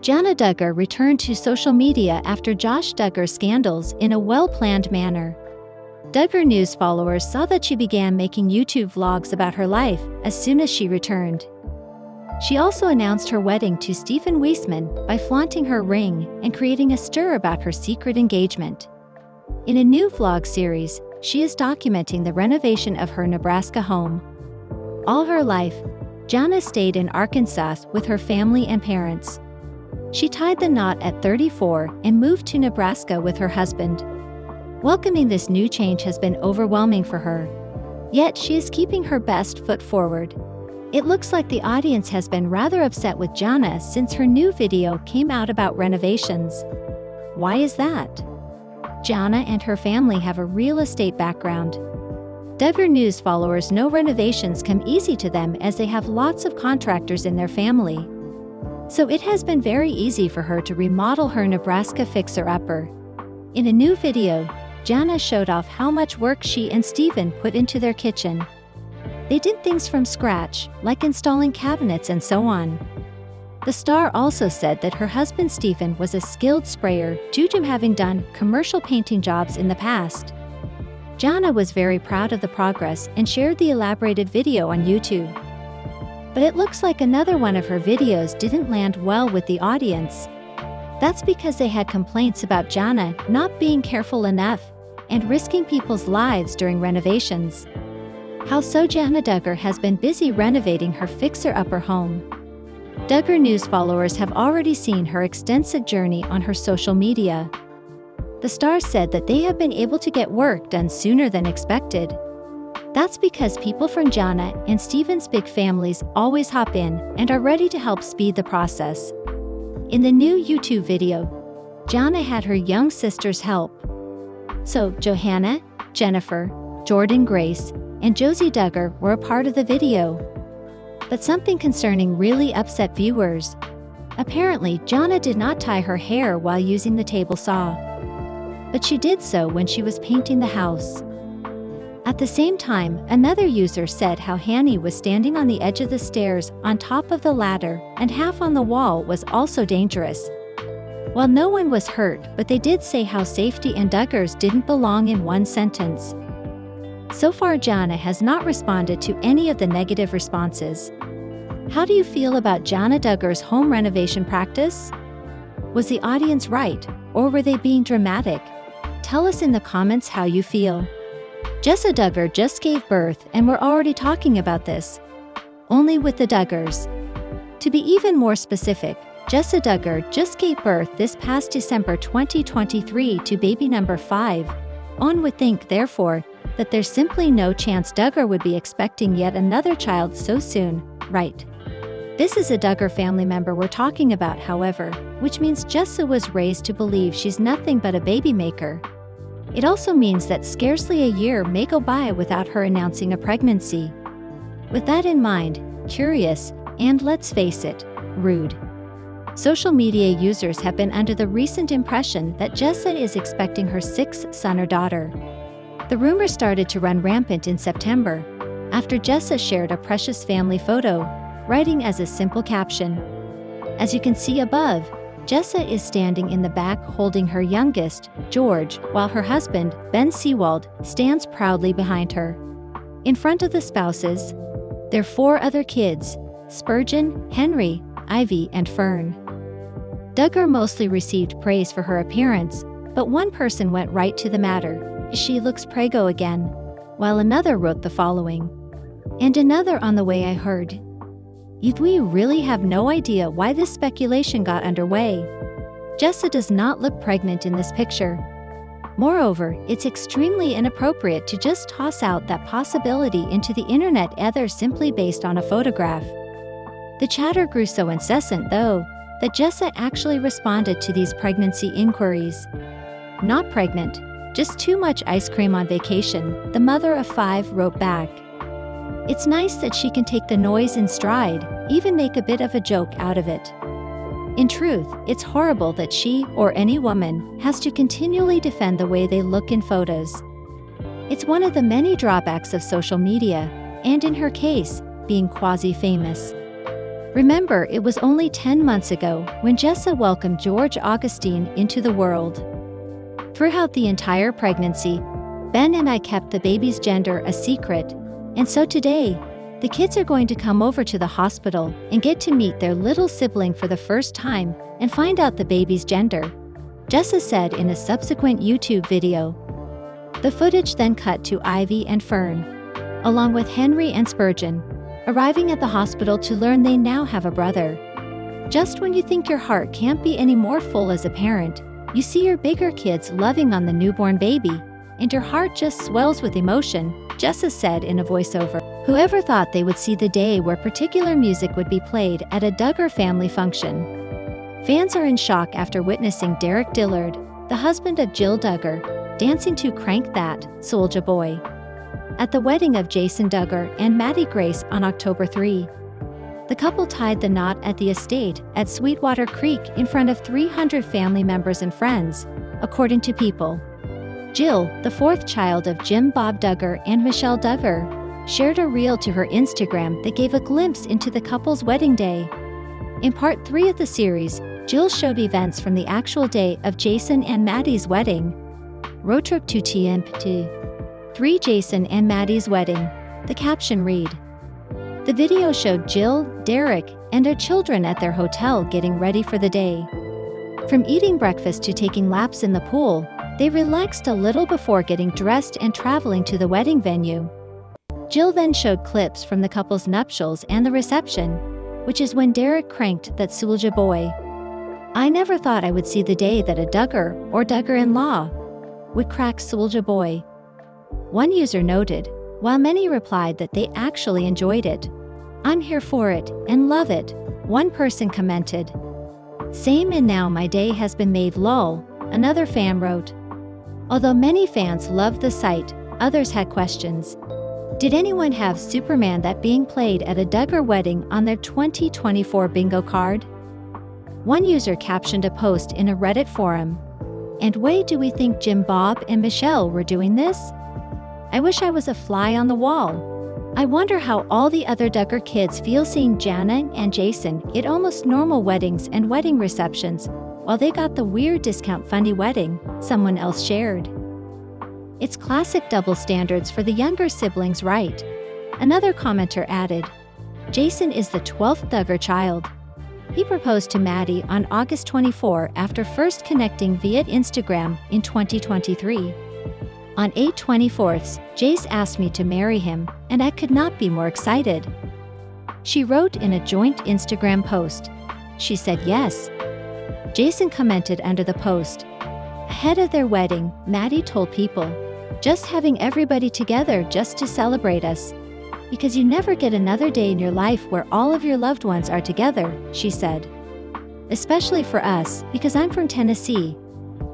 Jana Duggar returned to social media after Josh Duggar's scandals in a well-planned manner. Duggar News followers saw that she began making YouTube vlogs about her life as soon as she returned. She also announced her wedding to Stephen Wissmann by flaunting her ring and creating a stir about her secret engagement. In a new vlog series, she is documenting the renovation of her Nebraska home. All her life, Jana stayed in Arkansas with her family and parents. She tied the knot at 34 and moved to Nebraska with her husband. Welcoming this new change has been overwhelming for her. Yet she is keeping her best foot forward. It looks like the audience has been rather upset with Jana since her new video came out about renovations. Why is that? Jana and her family have a real estate background. Duggar News followers know renovations come easy to them as they have lots of contractors in their family. So it has been very easy for her to remodel her Nebraska fixer-upper. In a new video, Jana showed off how much work she and Stephen put into their kitchen. They did things from scratch, like installing cabinets and so on. The star also said that her husband Stephen was a skilled sprayer due to having done commercial painting jobs in the past. Jana was very proud of the progress and shared the elaborated video on YouTube. But it looks like another one of her videos didn't land well with the audience. That's because they had complaints about Jana not being careful enough and risking people's lives during renovations. How so? Jana Duggar has been busy renovating her fixer-upper home. Duggar News followers have already seen her extensive journey on her social media. The star said that they have been able to get work done sooner than expected. That's because people from Jana and Stephen's big families always hop in and are ready to help speed the process. In the new YouTube video, Jana had her young sisters help. So Johanna, Jennifer, Jordan Grace, and Josie Duggar were a part of the video. But something concerning really upset viewers. Apparently, Jana did not tie her hair while using the table saw. But she did so when she was painting the house. At the same time, another user said how Hanny was standing on the edge of the stairs on top of the ladder and half on the wall was also dangerous. Well, no one was hurt, but they did say how safety and Duggars didn't belong in one sentence. So far, Jana has not responded to any of the negative responses. How do you feel about Jana Duggar's home renovation practice? Was the audience right, or were they being dramatic? Tell us in the comments how you feel. Jana Duggar just gave birth and we're already talking about this. Only with the Duggars. To be even more specific, Jana Duggar just gave birth this past December 2023 to baby number 5. One would think, therefore, that there's simply no chance Duggar would be expecting yet another child so soon, right? This is a Duggar family member we're talking about, however, which means Jessa was raised to believe she's nothing but a baby maker. It also means that scarcely a year may go by without her announcing a pregnancy. With that in mind, curious, and let's face it, rude. Social media users have been under the recent impression that Jessa is expecting her 6th son or daughter. The rumor started to run rampant in September, after Jessa shared a precious family photo, writing as a simple caption. As you can see above, Jessa is standing in the back holding her youngest, George, while her husband, Ben Seawald, stands proudly behind her. In front of the spouses, their 4 other kids, Spurgeon, Henry, Ivy, and Fern. Duggar mostly received praise for her appearance, but one person went right to the matter. She looks preggo again, while another wrote the following. And another on the way I heard. We really have no idea why this speculation got underway. Jessa does not look pregnant in this picture. Moreover, it's extremely inappropriate to just toss out that possibility into the internet either simply based on a photograph. The chatter grew so incessant, though, that Jessa actually responded to these pregnancy inquiries. Not pregnant, just too much ice cream on vacation, the mother of 5 wrote back. It's nice that she can take the noise in stride, even make a bit of a joke out of it. In truth, it's horrible that she, or any woman, has to continually defend the way they look in photos. It's one of the many drawbacks of social media, and in her case, being quasi-famous. Remember, it was only 10 months ago when Jessa welcomed George Augustine into the world. Throughout the entire pregnancy, Ben and I kept the baby's gender a secret, and so today, the kids are going to come over to the hospital and get to meet their little sibling for the first time and find out the baby's gender, Jessa said in a subsequent YouTube video. The footage then cut to Ivy and Fern, along with Henry and Spurgeon, arriving at the hospital to learn they now have a brother. Just when you think your heart can't be any more full as a parent, you see your bigger kids loving on the newborn baby, and your heart just swells with emotion, Jessa said in a voiceover. Whoever thought they would see the day where particular music would be played at a Duggar family function? Fans are in shock after witnessing Derek Dillard, the husband of Jill Duggar, dancing to Crank That, Soulja Boy, at the wedding of Jason Duggar and Maddie Grace on October 3. The couple tied the knot at the estate at Sweetwater Creek in front of 300 family members and friends, according to People. Jill, the fourth child of Jim Bob Duggar and Michelle Duggar, shared a reel to her Instagram that gave a glimpse into the couple's wedding day. In part 3 of the series, Jill showed events from the actual day of Jason and Maddie's wedding. Road trip to TMT 3 Jason and Maddie's wedding, the caption read. The video showed Jill, Derek, and their children at their hotel getting ready for the day. From eating breakfast to taking laps in the pool, they relaxed a little before getting dressed and traveling to the wedding venue. Jill then showed clips from the couple's nuptials and the reception, which is when Derek cranked That Soulja Boy. I never thought I would see the day that a Duggar or Duggar-in-law would crack Soulja Boy. One user noted, while many replied that they actually enjoyed it. I'm here for it and love it, one person commented. Same, and now my day has been made lol, another fan wrote. Although many fans loved the sight, others had questions. Did anyone have Superman that being played at a Duggar wedding on their 2024 bingo card? One user captioned a post in a Reddit forum. And wait, do we think Jim Bob and Michelle were doing this? I wish I was a fly on the wall. I wonder how all the other Duggar kids feel seeing Jana and Jason at almost normal weddings and wedding receptions, while they got the weird discount funny wedding, someone else shared. It's classic double standards for the younger siblings, right? Another commenter added, Jason is the 12th Duggar child. He proposed to Maddie on August 24 after first connecting via Instagram in 2023. On 8/24, Jace asked me to marry him, and I could not be more excited. She wrote in a joint Instagram post. She said yes. Jason commented under the post. Ahead of their wedding, Maddie told People, just having everybody together just to celebrate us. Because you never get another day in your life where all of your loved ones are together, she said. Especially for us, because I'm from Tennessee.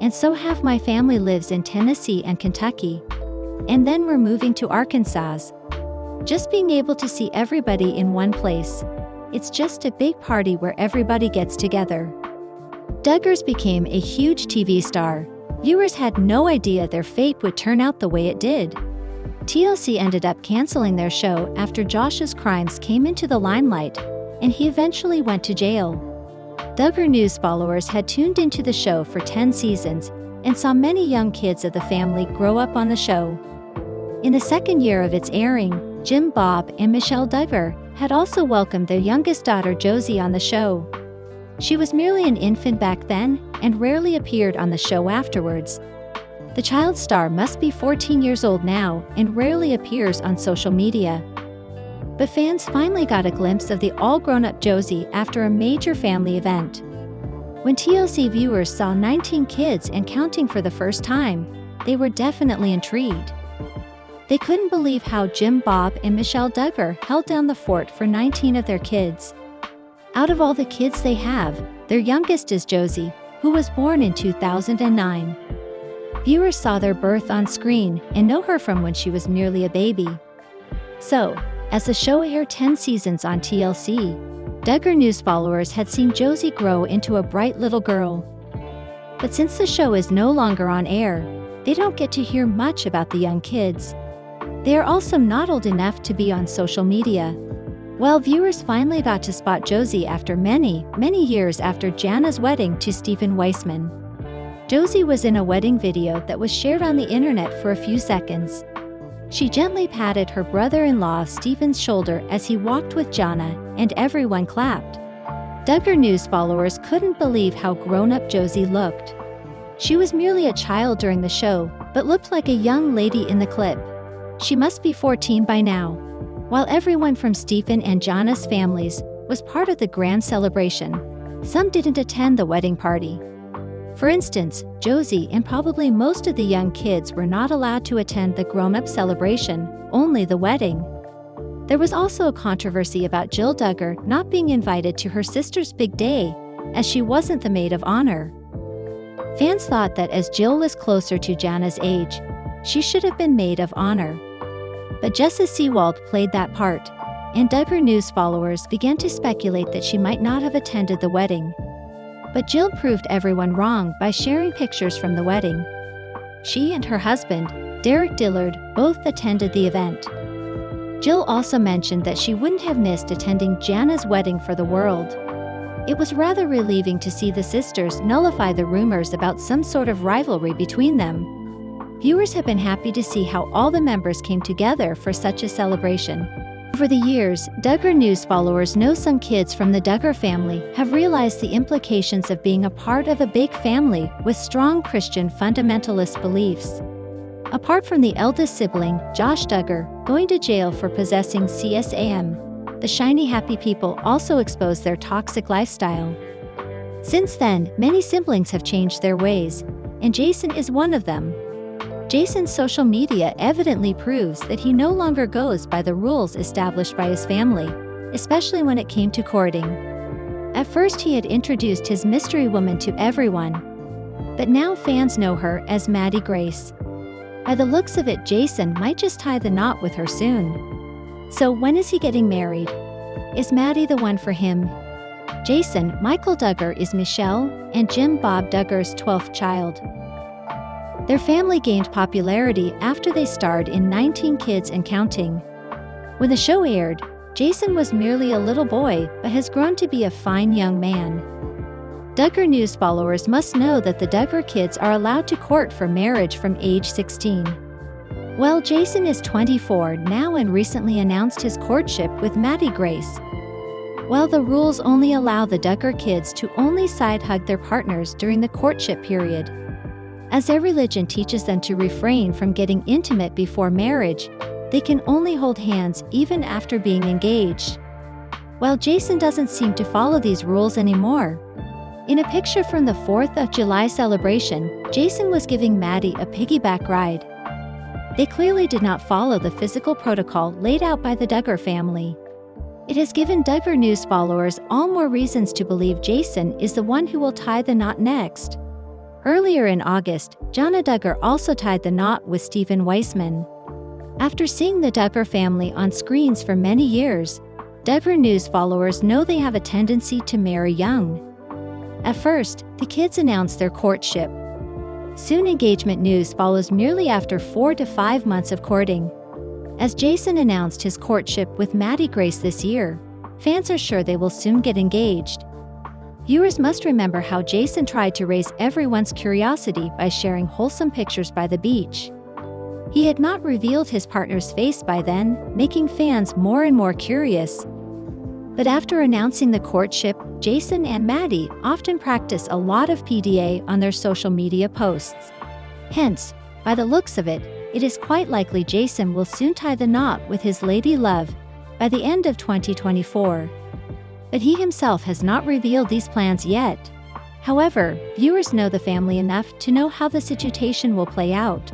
And so half my family lives in Tennessee and Kentucky. And then we're moving to Arkansas. Just being able to see everybody in one place. It's just a big party where everybody gets together. Duggars became a huge TV star. Viewers had no idea their fate would turn out the way it did. TLC ended up canceling their show after Josh's crimes came into the limelight, and he eventually went to jail. Duggar News followers had tuned into the show for 10 seasons and saw many young kids of the family grow up on the show. In the second year of its airing, Jim Bob and Michelle Duggar had also welcomed their youngest daughter Josie on the show. She was merely an infant back then and rarely appeared on the show afterwards. The child star must be 14 years old now and rarely appears on social media. But fans finally got a glimpse of the all-grown-up Josie after a major family event. When TLC viewers saw 19 kids and counting for the first time, they were definitely intrigued. They couldn't believe how Jim Bob and Michelle Duggar held down the fort for 19 of their kids. Out of all the kids they have, their youngest is Josie, who was born in 2009. Viewers saw their birth on screen and know her from when she was merely a baby. So, as the show aired 10 seasons on TLC, Duggar News followers had seen Josie grow into a bright little girl. But since the show is no longer on air, they don't get to hear much about the young kids. They are also not old enough to be on social media. Well, viewers finally got to spot Josie after many years after Jana's wedding to Stephen Wissmann. Josie was in a wedding video that was shared on the internet for a few seconds. She gently patted her brother-in-law Stephen's shoulder as he walked with Jana, and everyone clapped. Duggar News followers couldn't believe how grown-up Josie looked. She was merely a child during the show, but looked like a young lady in the clip. She must be 14 by now. While everyone from Stephen and Jana's families was part of the grand celebration, some didn't attend the wedding party. For instance, Josie and probably most of the young kids were not allowed to attend the grown-up celebration, only the wedding. There was also a controversy about Jill Duggar not being invited to her sister's big day, as she wasn't the maid of honor. Fans thought that as Jill was closer to Jana's age, she should have been maid of honor. But Jessa Seawald played that part, and Duggar News followers began to speculate that she might not have attended the wedding. But Jill proved everyone wrong by sharing pictures from the wedding. She and her husband, Derek Dillard, both attended the event. Jill also mentioned that she wouldn't have missed attending Jana's wedding for the world. It was rather relieving to see the sisters nullify the rumors about some sort of rivalry between them. Viewers have been happy to see how all the members came together for such a celebration. Over the years, Duggar News followers know some kids from the Duggar family have realized the implications of being a part of a big family with strong Christian fundamentalist beliefs. Apart from the eldest sibling, Josh Duggar, going to jail for possessing CSAM, the shiny happy people also exposed their toxic lifestyle. Since then, many siblings have changed their ways, and Jason is one of them. Jason's social media evidently proves that he no longer goes by the rules established by his family, especially when it came to courting. At first he had introduced his mystery woman to everyone, but now fans know her as Maddie Grace. By the looks of it, Jason might just tie the knot with her soon. So when is he getting married? Is Maddie the one for him? Jason Michael Duggar is Michelle and Jim Bob Duggar's 12th child. Their family gained popularity after they starred in 19 Kids and Counting. When the show aired, Jason was merely a little boy but has grown to be a fine young man. Duggar News followers must know that the Duggar kids are allowed to court for marriage from age 16. Well, Jason is 24 now and recently announced his courtship with Maddie Grace. Well, the rules only allow the Duggar kids to only side-hug their partners during the courtship period. As their religion teaches them to refrain from getting intimate before marriage, they can only hold hands even after being engaged. Well, Jason doesn't seem to follow these rules anymore. In a picture from the 4th of July celebration, Jason was giving Maddie a piggyback ride. They clearly did not follow the physical protocol laid out by the Duggar family. It has given Duggar News followers all more reasons to believe Jason is the one who will tie the knot next. Earlier in August, Jana Duggar also tied the knot with Stephen Wissmann. After seeing the Duggar family on screens for many years, Duggar News followers know they have a tendency to marry young. At first, the kids announced their courtship. Soon engagement news follows merely after 4 to 5 months of courting. As Jason announced his courtship with Maddie Grace this year, fans are sure they will soon get engaged. Viewers must remember how Jason tried to raise everyone's curiosity by sharing wholesome pictures by the beach. He had not revealed his partner's face by then, making fans more and more curious. But after announcing the courtship, Jason and Maddie often practice a lot of PDA on their social media posts. Hence, by the looks of it, it is quite likely Jason will soon tie the knot with his lady love by the end of 2024. But he himself has not revealed these plans yet. However, viewers know the family enough to know how the situation will play out.